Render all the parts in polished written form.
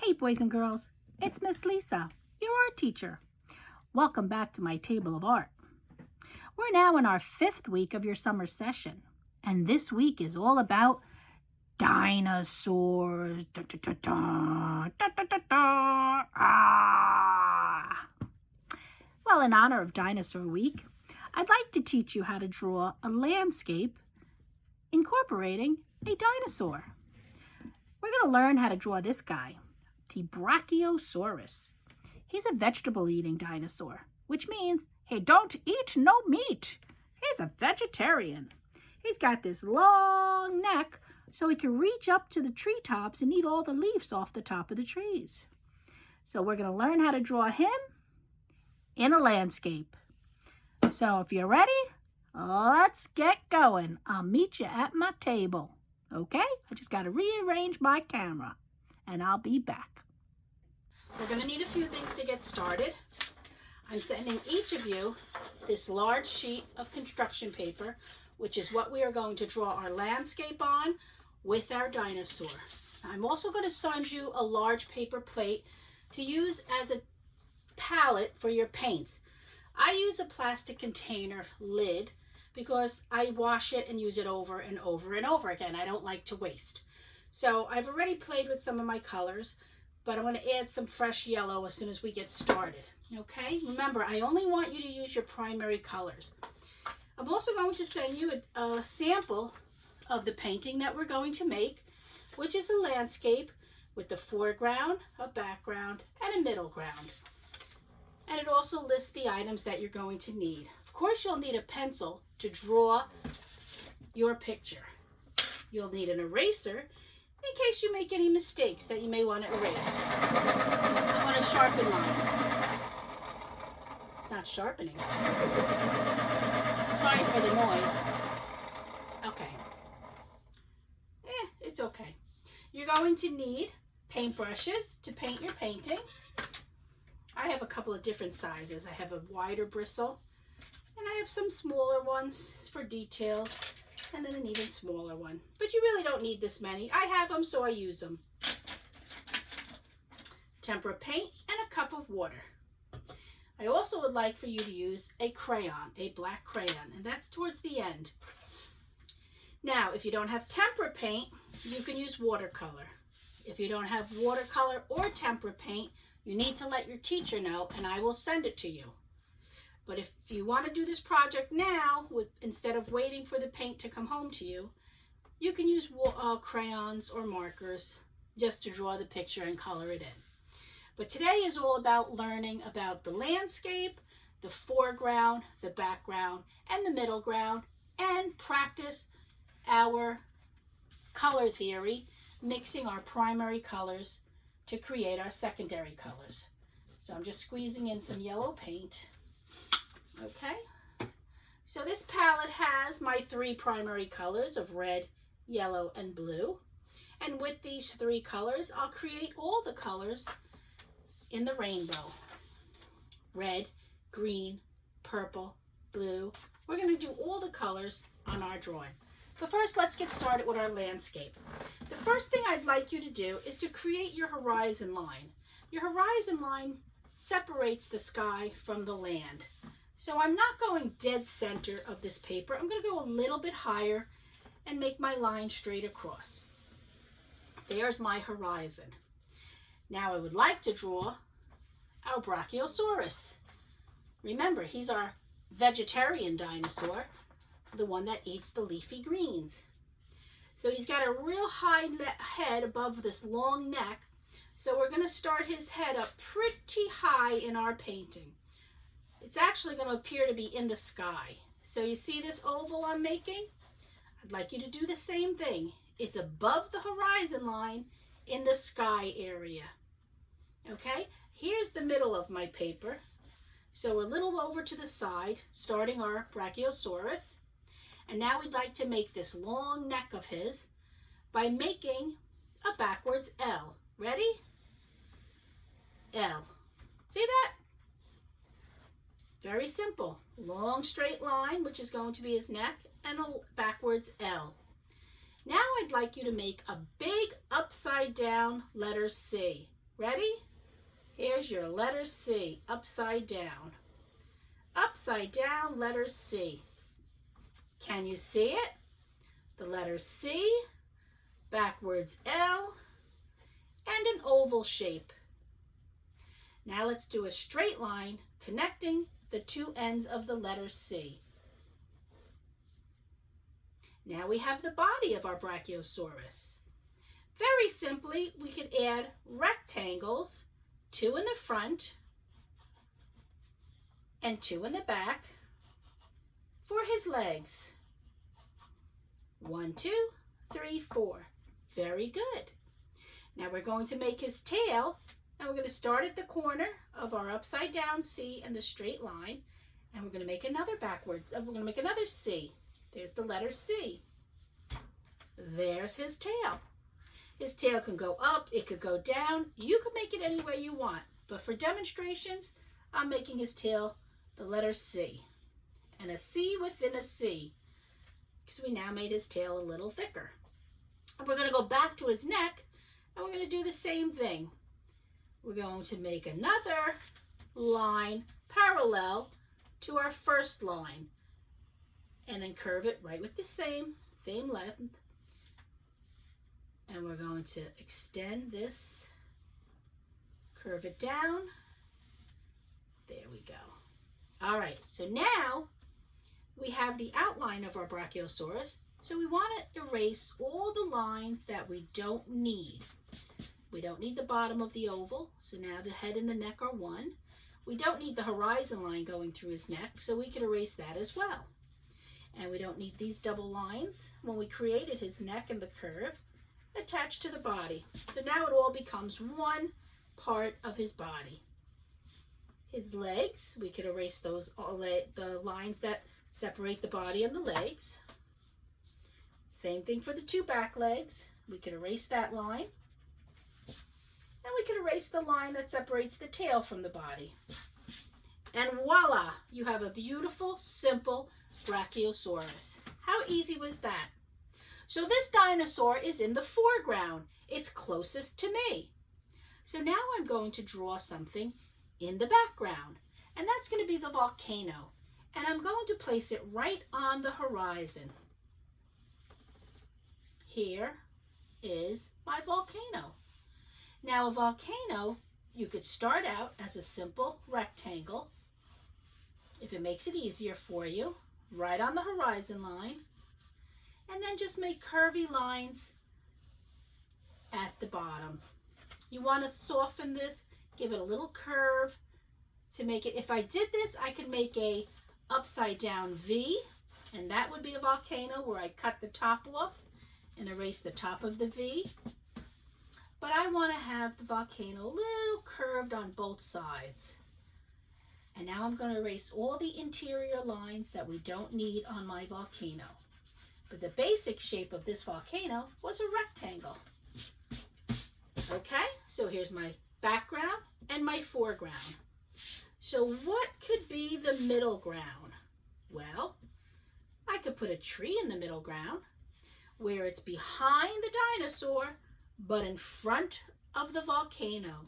Hey boys and girls, it's Miss Lisa, your art teacher. Welcome back to my table of art. We're now in our 5th week of your summer session, and this week is all about dinosaurs. Da, da, da, da, da, da, da, da. Ah. Well, in honor of Dinosaur Week, I'd like to teach you how to draw a landscape incorporating a dinosaur. We're going to learn how to draw this guy, the Brachiosaurus. He's a vegetable-eating dinosaur, which means he don't eat no meat. He's a vegetarian. He's got this long neck so he can reach up to the treetops and eat all the leaves off the top of the trees. So we're going to learn how to draw him in a landscape. So if you're ready, let's get going. I'll meet you at my table. Okay? I just got to rearrange my camera, and I'll be back. We're going to need a few things to get started. I'm sending each of you this large sheet of construction paper, which is what we are going to draw our landscape on with our dinosaur. I'm also going to send you a large paper plate to use as a palette for your paints. I use a plastic container lid because I wash it and use it over and over and over again. I don't like to waste. So I've already played with some of my colors, but I'm going to add some fresh yellow as soon as we get started. Okay? Remember, I only want you to use your primary colors. I'm also going to send you a sample of the painting that we're going to make, which is a landscape with the foreground, a background, and a middle ground. And it also lists the items that you're going to need. Of course, you'll need a pencil to draw your picture. You'll need an eraser in case you make any mistakes that you may want to erase. I'm going to sharpen mine. It's not sharpening. Sorry for the noise. Okay. It's okay. You're going to need paintbrushes to paint your painting. I have a couple of different sizes. I have a wider bristle, and I have some smaller ones for details, and then an even smaller one. But you really don't need this many. I have them, so I use them. Tempera paint and a cup of water. I also would like for you to use a crayon, a black crayon, and that's towards the end. Now, if you don't have tempera paint, you can use watercolor. If you don't have watercolor or tempera paint, you need to let your teacher know, and I will send it to you. But if you want to do this project now, instead of waiting for the paint to come home to you, you can use crayons or markers just to draw the picture and color it in. But today is all about learning about the landscape, the foreground, the background, and the middle ground, and practice our color theory, mixing our primary colors to create our secondary colors. So I'm just squeezing in some yellow paint. Okay, so this palette has my 3 primary colors of red, yellow, and blue. And with these 3 colors, I'll create all the colors in the rainbow. Red, green, purple, blue. We're going to do all the colors on our drawing. But first, let's get started with our landscape. The first thing I'd like you to do is to create your horizon line. Your horizon line separates the sky from the land. So I'm not going dead center of this paper. I'm going to go a little bit higher and make my line straight across. There's my horizon. Now I would like to draw our Brachiosaurus. Remember, he's our vegetarian dinosaur, the one that eats the leafy greens. So he's got a real high head above this long neck. So we're going to start his head up pretty high in our painting. It's actually going to appear to be in the sky. So you see this oval I'm making? I'd like you to do the same thing. It's above the horizon line in the sky area. Okay, here's the middle of my paper. So a little over to the side, starting our Brachiosaurus. And now we'd like to make this long neck of his by making a backwards L. Ready? L. See that? Very simple. Long straight line, which is going to be his neck, and a backwards L. Now I'd like you to make a big upside down letter C. Ready? Here's your letter C, upside down. Upside down, letter C. Can you see it? The letter C, backwards L, and an oval shape. Now let's do a straight line connecting the two ends of the letter C. Now we have the body of our Brachiosaurus. Very simply, we could add rectangles, 2 in the front and 2 in the back for his legs. 1, 2, 3, 4. Very good. Now we're going to make his tail, and we're going to start at the corner of our upside down C and the straight line, and we're going to make another backwards. We're going to make another C. There's the letter C. There's his tail. His tail can go up, it could go down. You could make it any way you want, but for demonstrations, I'm making his tail the letter C, and a C within a C, because we now made his tail a little thicker. And we're going to go back to his neck, and we're going to do the same thing. We're going to make another line parallel to our first line, and then curve it right with the same length. And we're going to extend this, curve it down. There we go. All right, so now we have the outline of our Brachiosaurus. So we want to erase all the lines that we don't need. We don't need the bottom of the oval, so now the head and the neck are one. We don't need the horizon line going through his neck, so we could erase that as well. And we don't need these double lines when we created his neck and the curve attached to the body. So now it all becomes one part of his body. His legs, we could erase those, the lines that separate the body and the legs. Same thing for the 2 back legs. We could erase that line. And we could erase the line that separates the tail from the body. And voila, you have a beautiful, simple Brachiosaurus. How easy was that? So this dinosaur is in the foreground. It's closest to me. So now I'm going to draw something in the background, and that's going to be the volcano. And I'm going to place it right on the horizon. Here is my volcano. Now a volcano, you could start out as a simple rectangle, if it makes it easier for you, right on the horizon line, and then just make curvy lines at the bottom. You want to soften this, give it a little curve to make it, if I did this, I could make a upside down V, and that would be a volcano where I cut the top off and erase the top of the V. But I want to have the volcano a little curved on both sides. And now I'm going to erase all the interior lines that we don't need on my volcano. But the basic shape of this volcano was a rectangle. Okay, so here's my background and my foreground. So what could be the middle ground? Well, I could put a tree in the middle ground where it's behind the dinosaur, but in front of the volcano.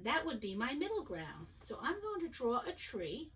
That would be my middle ground. So I'm going to draw a tree,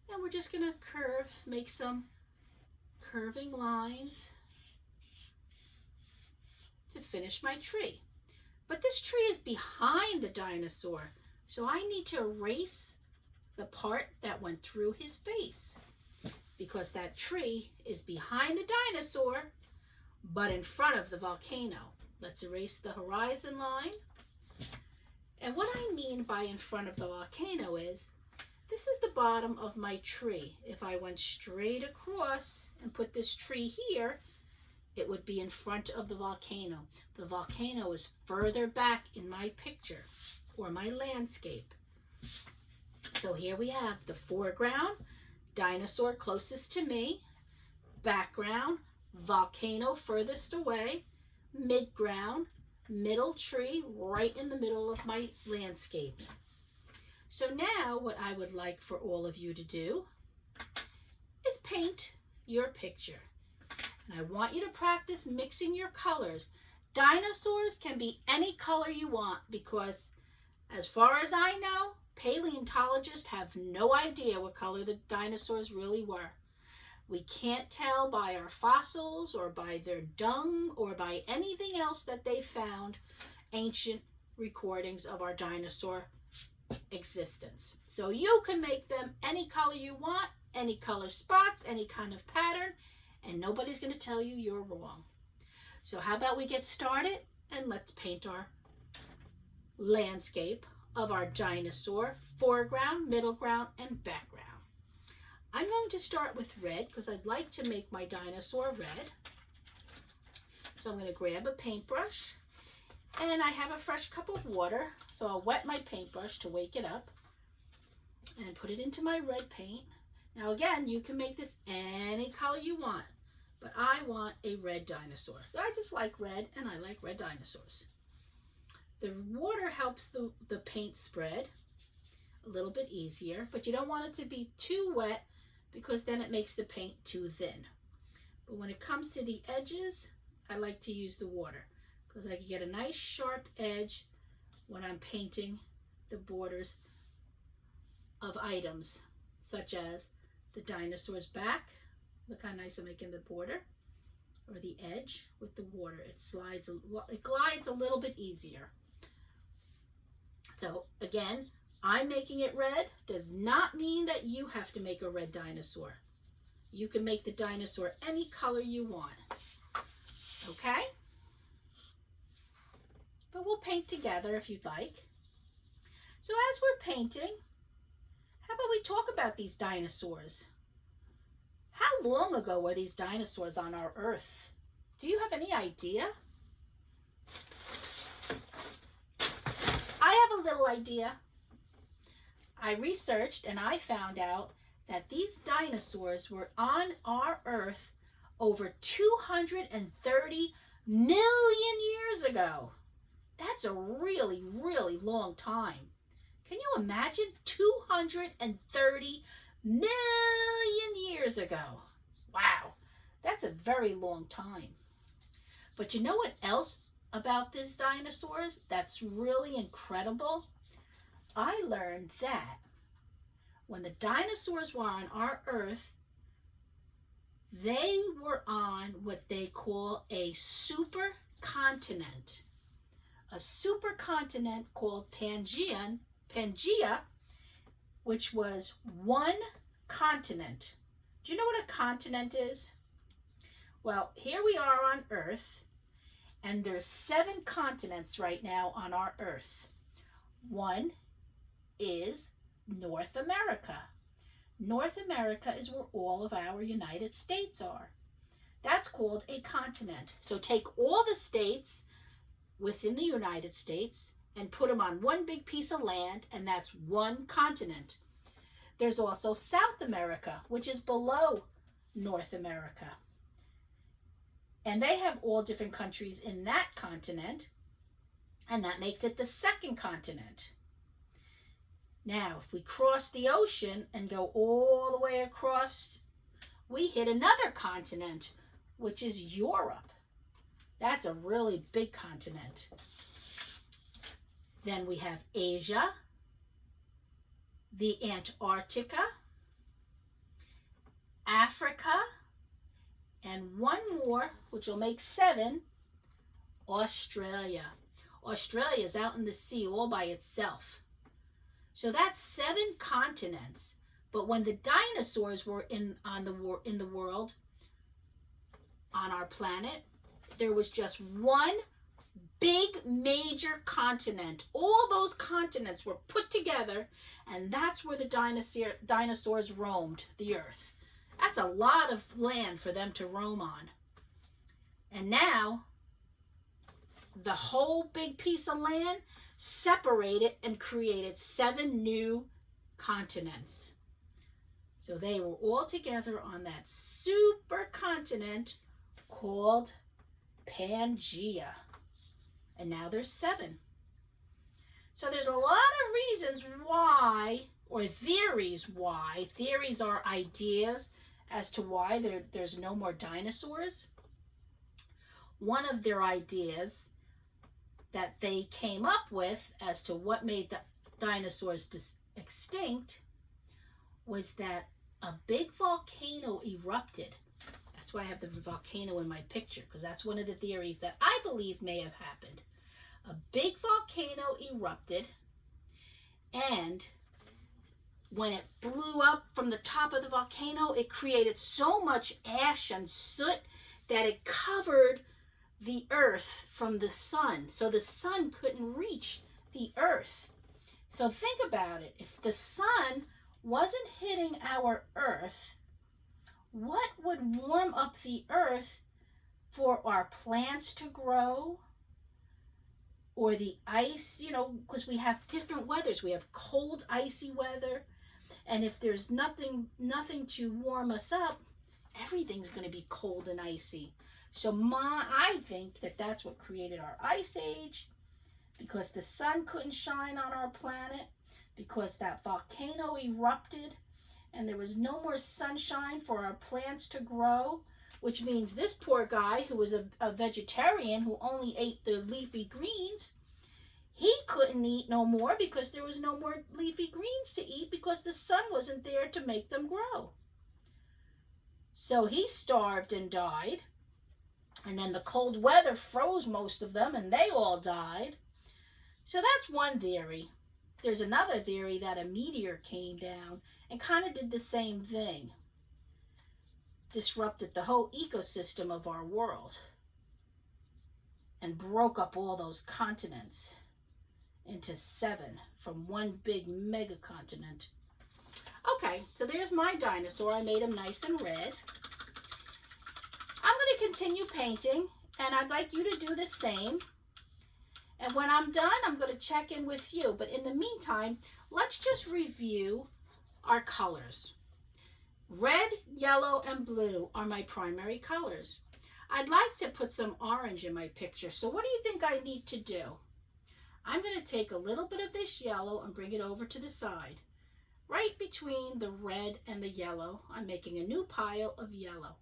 and we're just going to curve, make some curving lines to finish my tree. But this tree is behind the dinosaur, so I need to erase the part that went through his face, because that tree is behind the dinosaur, but in front of the volcano. Let's erase the horizon line. And what I mean by in front of the volcano is, this is the bottom of my tree. If I went straight across and put this tree here, it would be in front of the volcano. The volcano is further back in my picture or my landscape. So here we have the foreground, dinosaur closest to me, background, volcano furthest away, midground, middle tree right in the middle of my landscape. So now what I would like for all of you to do is paint your picture. And I want you to practice mixing your colors. Dinosaurs can be any color you want because, as far as I know, paleontologists have no idea what color the dinosaurs really were. We can't tell by our fossils or by their dung or by anything else that they found ancient recordings of our dinosaur existence. So you can make them any color you want, any color spots, any kind of pattern, and nobody's going to tell you you're wrong. So how about we get started and let's paint our landscape of our dinosaur, foreground, middle ground, and background. I'm going to start with red because I'd like to make my dinosaur red. So I'm going to grab a paintbrush, and I have a fresh cup of water, so I'll wet my paintbrush to wake it up and put it into my red paint. Now again, you can make this any color you want, but I want a red dinosaur. I just like red, and I like red dinosaurs. The water helps the paint spread a little bit easier, but you don't want it to be too wet because then it makes the paint too thin. But when it comes to the edges, I like to use the water because I can get a nice sharp edge when I'm painting the borders of items such as the dinosaur's back. Look how nice I'm making the border, or the edge with the water. It glides a little bit easier. So again, I'm making it red does not mean that you have to make a red dinosaur. You can make the dinosaur any color you want. Okay? But we'll paint together if you'd like. So as we're painting, how about we talk about these dinosaurs? How long ago were these dinosaurs on our Earth? Do you have any idea? I have a little idea. I researched and I found out that these dinosaurs were on our Earth over 230 million years ago. That's a really, really long time. Can you imagine 230 million years ago? Wow, that's a very long time. But you know what else about these dinosaurs that's really incredible? I learned that when the dinosaurs were on our Earth, they were on what they call a supercontinent. A supercontinent called Pangea, which was one continent. Do you know what a continent is? Well, here we are on Earth, and there's 7 continents right now on our Earth. One is North America. North America is where all of our United States are. That's called a continent. So take all the states within the United States and put them on one big piece of land, and that's one continent. There's also South America, which is below North America. And they have all different countries in that continent, and that makes it the second continent. Now, if we cross the ocean and go all the way across, we hit another continent, which is Europe. That's a really big continent. Then we have Asia, the Antarctica, Africa, and one more, which will make 7, Australia. Australia is out in the sea all by itself. So that's 7 continents. But when the dinosaurs were in the world, on our planet, there was just one big major continent. All those continents were put together, and that's where the dinosaurs roamed the Earth. That's a lot of land for them to roam on. And now, the whole big piece of land separated and created 7 new continents. So they were all together on that supercontinent called Pangea. And now there's 7. So there's a lot of reasons why, or theories why. Theories are ideas as to why there's no more dinosaurs. one of their ideas that they came up with as to what made the dinosaurs extinct was that a big volcano erupted. That's why I have the volcano in my picture, because that's one of the theories that I believe may have happened. A big volcano erupted, and when it blew up from the top of the volcano, it created so much ash and soot that it covered the earth from the sun. So the sun couldn't reach the earth. So think about it. If the sun wasn't hitting our earth, what would warm up the earth for our plants to grow? Or the ice, you know, because we have different weathers. We have cold, icy weather. And if there's nothing to warm us up, everything's going to be cold and icy. So I think that that's what created our ice age, because the sun couldn't shine on our planet, because that volcano erupted and there was no more sunshine for our plants to grow, which means this poor guy who was a vegetarian who only ate the leafy greens, he couldn't eat no more because there was no more leafy greens to eat because the sun wasn't there to make them grow. So he starved and died. And then the cold weather froze most of them and they all died. So that's one theory. There's another theory that a meteor came down and kind of did the same thing. Disrupted the whole ecosystem of our world and broke up all those continents into 7 from one big mega continent. Okay, so there's my dinosaur. I made him nice and red. I'm going to continue painting, and I'd like you to do the same. And when I'm done, I'm going to check in with you. But in the meantime, let's just review our colors. Red, yellow, and blue are my primary colors. I'd like to put some orange in my picture. So what do you think I need to do? I'm going to take a little bit of this yellow and bring it over to the side. Right between the red and the yellow, I'm making a new pile of yellow.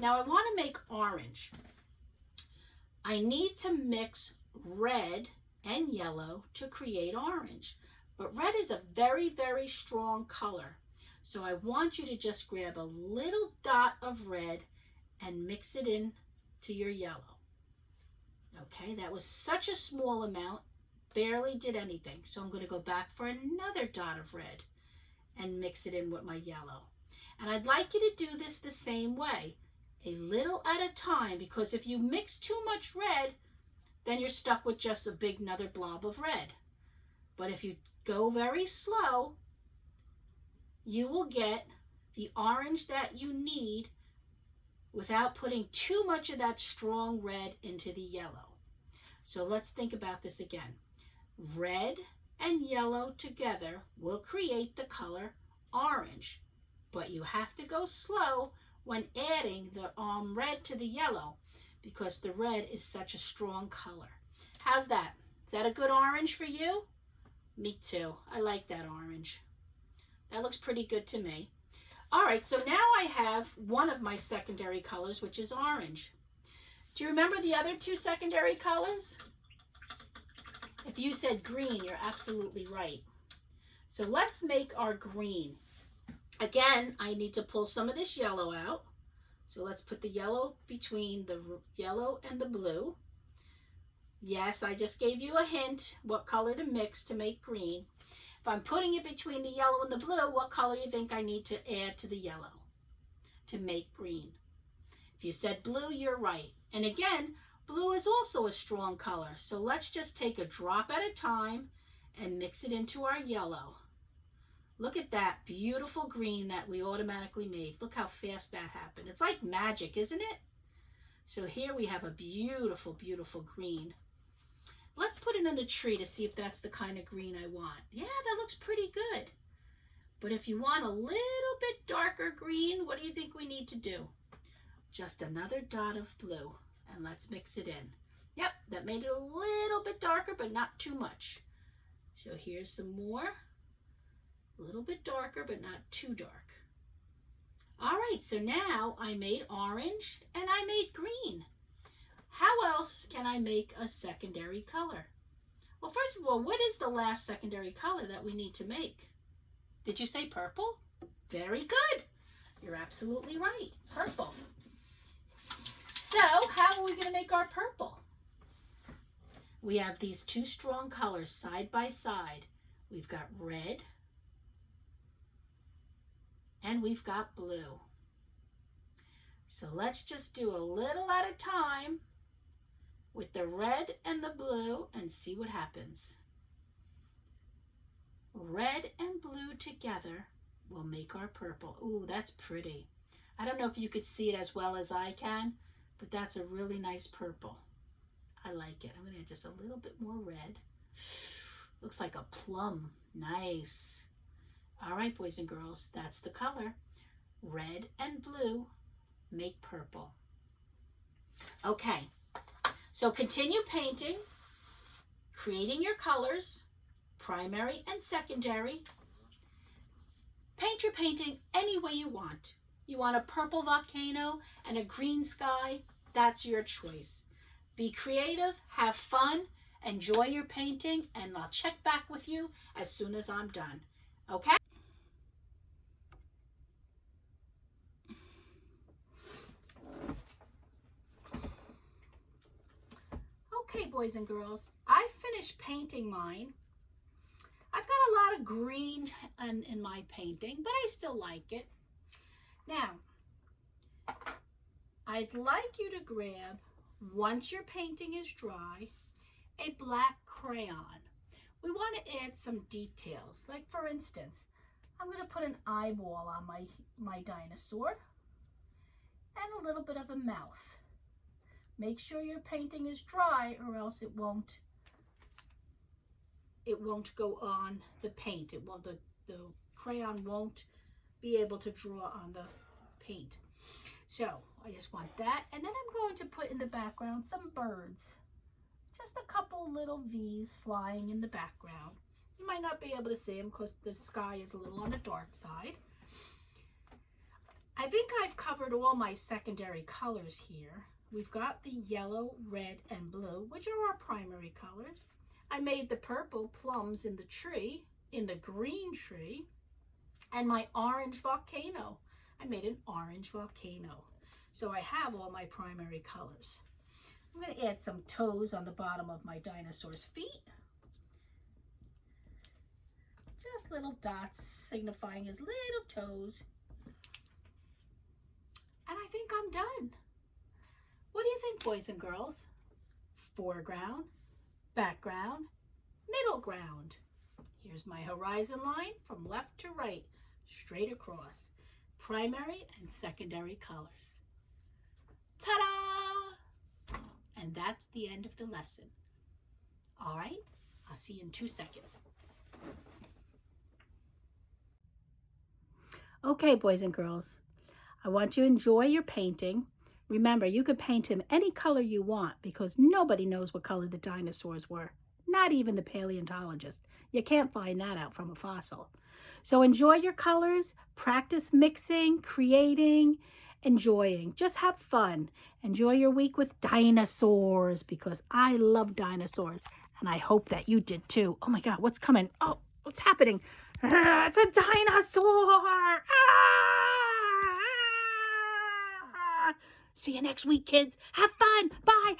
Now I want to make orange. I need to mix red and yellow to create orange. But red is a very, very strong color. So I want you to just grab a little dot of red and mix it in to your yellow. Okay, that was such a small amount, barely did anything. So I'm going to go back for another dot of red and mix it in with my yellow. And I'd like you to do this the same way, a little at a time, because if you mix too much red, then you're stuck with just a big another blob of red. But if you go very slow, you will get the orange that you need without putting too much of that strong red into the yellow. So let's think about this again. Red and yellow together will create the color orange, but you have to go slow when adding the red to the yellow because the red is such a strong color. How's that? Is that a good orange for you? Me too. I like that orange. That looks pretty good to me. All right, so now I have one of my secondary colors, which is orange. Do you remember the other two secondary colors? If you said green, you're absolutely right. So let's make our green. Again, I need to pull some of this yellow out. So let's put the yellow between the yellow and the blue. Yes, I just gave you a hint what color to mix to make green. If I'm putting it between the yellow and the blue, what color do you think I need to add to the yellow to make green? If you said blue, you're right. And again, blue is also a strong color. So let's just take a drop at a time and mix it into our yellow. Look at that beautiful green that we automatically made. Look how fast that happened. It's like magic, isn't it? So here we have a beautiful, beautiful green. Let's put it in the tree to see if that's the kind of green I want. Yeah, that looks pretty good. But if you want a little bit darker green, what do you think we need to do? Just another dot of blue, and let's mix it in. Yep, that made it a little bit darker, but not too much. So here's some more. A little bit darker, but not too dark. All right, so now I made orange and I made green. how else can I make a secondary color? Well, first of all, what is the last secondary color that we need to make? Did you say purple? Very good. You're absolutely right. Purple. So, how are we going to make our purple? We have these two strong colors side by side. We've got red and we've got blue. So let's just do a little at a time with the red and the blue and see what happens. Red and blue together will make our purple. Ooh, that's pretty. I don't know if you could see it as well as I can, but that's a really nice purple. I like it. I'm going to add just a little bit more red. Looks like a plum. Nice. All right, boys and girls, that's the color. Red and blue make purple. Okay, so continue painting, creating your colors, primary and secondary. Paint your painting any way you want. You want a purple volcano and a green sky? That's your choice. Be creative, have fun, enjoy your painting, and I'll check back with you as soon as I'm done. Okay? Okay, boys and girls, I finished painting mine. I've got a lot of green in my painting, but I still like it. Now, I'd like you to grab, once your painting is dry, a black crayon. We want to add some details. Like, for instance, I'm going to put an eyeball on my dinosaur and a little bit of a mouth. Make sure your painting is dry or else it won't go on the paint. The crayon won't be able to draw on the paint. So I just want that, and then I'm going to put in the background some birds. Just a couple little V's flying in the background. You might not be able to see them because the sky is a little on the dark side. I think I've covered all my secondary colors here. We've got the yellow, red, and blue, which are our primary colors. I made the purple plums in the tree, in the green tree, and my orange volcano. I made an orange volcano. So I have all my primary colors. I'm going to add some toes on the bottom of my dinosaur's feet. Just little dots signifying his little toes. And I think I'm done. What do you think, boys and girls? Foreground, background, middle ground. Here's my horizon line from left to right, straight across. Primary and secondary colors. Ta-da! And that's the end of the lesson. All right, I'll see you in 2 seconds. Okay, boys and girls, I want you to enjoy your painting. Remember, you could paint him any color you want because nobody knows what color the dinosaurs were, not even the paleontologist. You can't find that out from a fossil. So enjoy your colors, practice mixing, creating, enjoying. Just have fun. Enjoy your week with dinosaurs because I love dinosaurs and I hope that you did too. Oh my God, what's coming? Oh, what's happening? It's a dinosaur! See you next week, kids. Have fun. Bye.